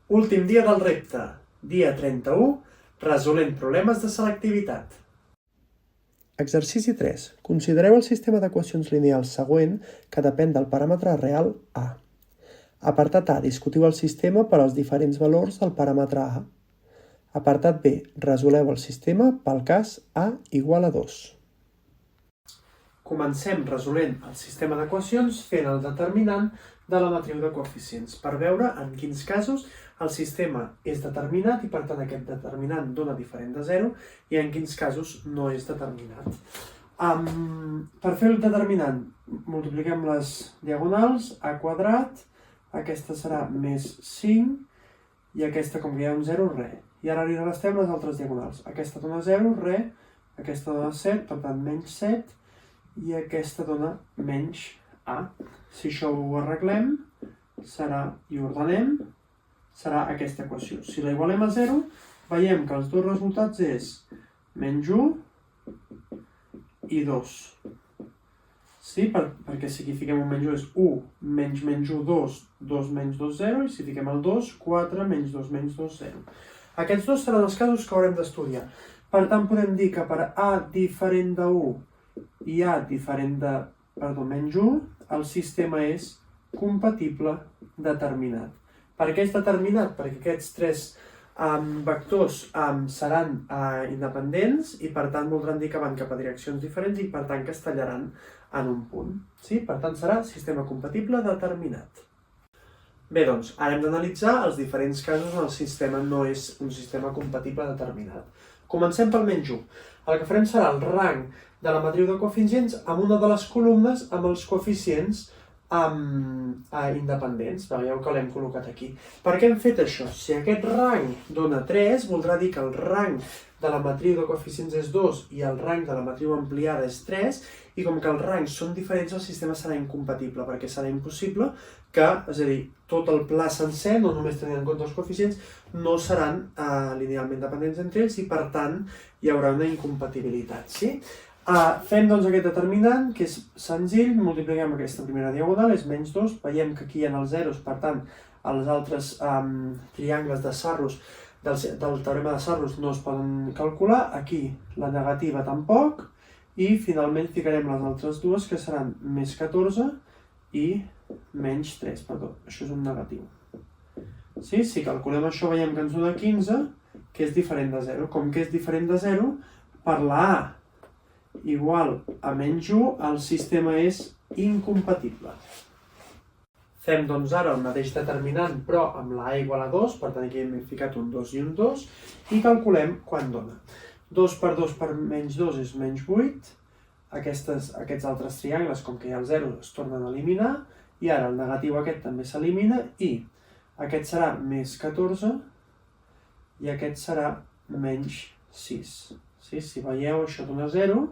Últim dia del repte, dia 31, resolent problemes de selectivitat. Exercici 3. Considereu el sistema d'equacions lineals següent que depèn del paràmetre real A. Apartat A. Discutiu el sistema per als diferents valors del paràmetre A. Apartat B. Resoleu el sistema pel cas A igual a 2. Comencem resolent el sistema d'equacions fent el determinant de la matriu de coeficients per veure en quins casos el sistema és determinat i per tant aquest determinant dona diferent de 0 i en quins casos no és determinat. Per fer el determinant multipliquem les diagonals, a quadrat, aquesta serà més 5 i aquesta, com que hi ha un 0, res. I ara li restem les altres diagonals. Aquesta dona 0, res, aquesta dona 7, per tant menys 7, i aquesta dona menys A. Si això ho arreglem, i ordenem, serà aquesta equació. Si la igualem a 0, veiem que els dos resultats és menys 1 i 2. Sí? Perquè si aquí fiquem un menys 1 és 1 menys 1, 2, 2 menys 2, 0, i si fiquem el 2, 4 menys 2 menys 2, 0. Aquests dos seran els casos que haurem d'estudiar. Per tant, podem dir que per A diferent de 1 i A diferent de, menys 1, el sistema és compatible determinat. Per què és determinat? Perquè aquests tres vectors seran independents i per tant voldran dir que van cap a direccions diferents i per tant que es tallaran en un punt. Sí? Per tant serà sistema compatible determinat. Bé, doncs, ara hem d'analitzar els diferents casos on el sistema no és un sistema compatible determinat. Comencem pel menys 1. El que farem serà el rang de la matriu de coeficients amb una de les columnes amb els coeficients independents. Veieu que l'hem col·locat aquí. Per què hem fet això? Si aquest rang dona 3, voldrà dir que el rang de la matriu de coeficients és 2 i el rang de la matriu ampliada és 3, i com que els rangs són diferents, el sistema serà incompatible, perquè serà impossible que, és a dir, tot el pla sencer, no només tenint en compte els coeficients, no seran linealment dependents entre ells i, per tant, hi haurà una incompatibilitat. Sí? Fem doncs aquest determinant, que és senzill, multipliquem aquesta primera diagonal, és menys 2, veiem que aquí hi ha els zeros, per tant, els altres triangles de Sarrus, del teorema de Sarrus no es poden calcular, aquí la negativa tampoc, i finalment ficarem les altres dues, que seran més 14 i menys 3, perdó, això és un negatiu. Sí? Si calculem això veiem que ens dona 15, que és diferent de 0. Com que és diferent de 0, per la A igual a menys 1, el sistema és incompatible. Fem doncs ara el mateix determinant, però amb la A igual a 2, per tant aquí hem ficat un 2 i un 2, i calculem quant dona. 2 per 2 per menys 2 és menys 8, aquests altres triangles, com que hi ha el 0, es tornen a eliminar, i ara el negatiu aquest també s'elimina, i aquest serà més 14, i aquest serà menys 6. Sí? Si veieu, això dona 0,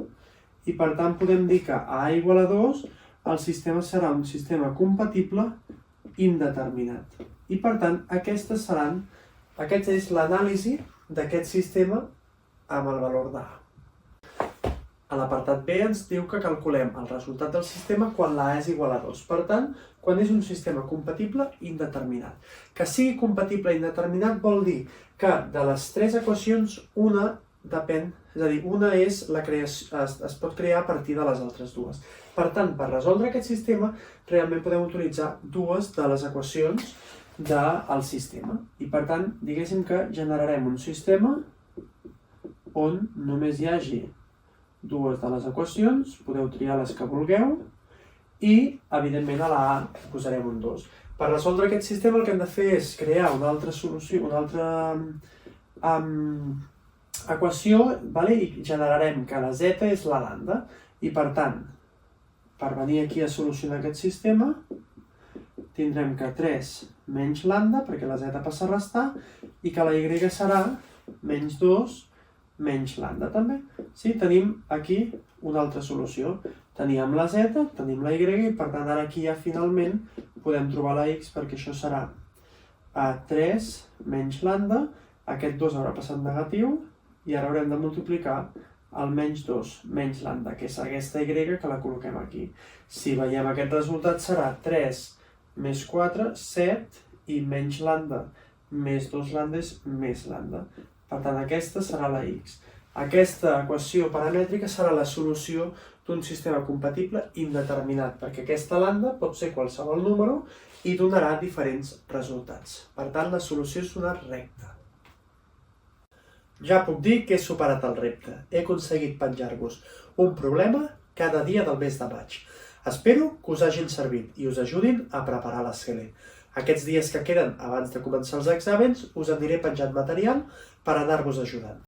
i per tant podem dir que a A igual a 2 el sistema serà un sistema compatible indeterminat. I per tant, aquesta és l'anàlisi d'aquest sistema amb el valor d'A. A l'apartat B ens diu que calculem el resultat del sistema quan la A és igual a 2. Per tant, quan és un sistema compatible indeterminat. Que sigui compatible indeterminat vol dir que de les tres equacions una depèn, és a dir, una és es pot crear a partir de les altres dues. Per tant, per resoldre aquest sistema, realment podem utilitzar dues de les equacions del sistema. I per tant, diguéssim que generarem un sistema on només hi hagi dues de les equacions, podeu triar les que vulgueu, i, evidentment, a la A posarem un 2. Per resoldre aquest sistema el que hem de fer és crear una altra solució, una altra equació, i generarem que la z és la lambda, i per tant, per venir aquí a solucionar aquest sistema, tindrem que 3 menys lambda, perquè la z passa a restar, i que la y serà menys 2 menys lambda també. Sí, tenim aquí una altra solució. Teníem la z, tenim la y, i per tant ara aquí ja finalment podem trobar la x, perquè això serà 3 menys lambda, aquest 2 haurà passat negatiu, i ara haurem de multiplicar el menys 2 menys lambda, que és aquesta y que la col·loquem aquí. Si veiem aquest resultat serà 3 més 4, 7, i menys lambda més 2 landes més lambda. Per tant, aquesta serà la x. Aquesta equació paramètrica serà la solució d'un sistema compatible indeterminat, perquè aquesta lambda pot ser qualsevol número i donarà diferents resultats. Per tant, la solució és una recta. Ja puc dir que he superat el repte. He aconseguit penjar-vos un problema cada dia del mes de maig. Espero que us hagin servit i us ajudin a preparar la CL. Aquests dies que queden abans de començar els exàmens us aniré penjant material per anar-vos ajudant.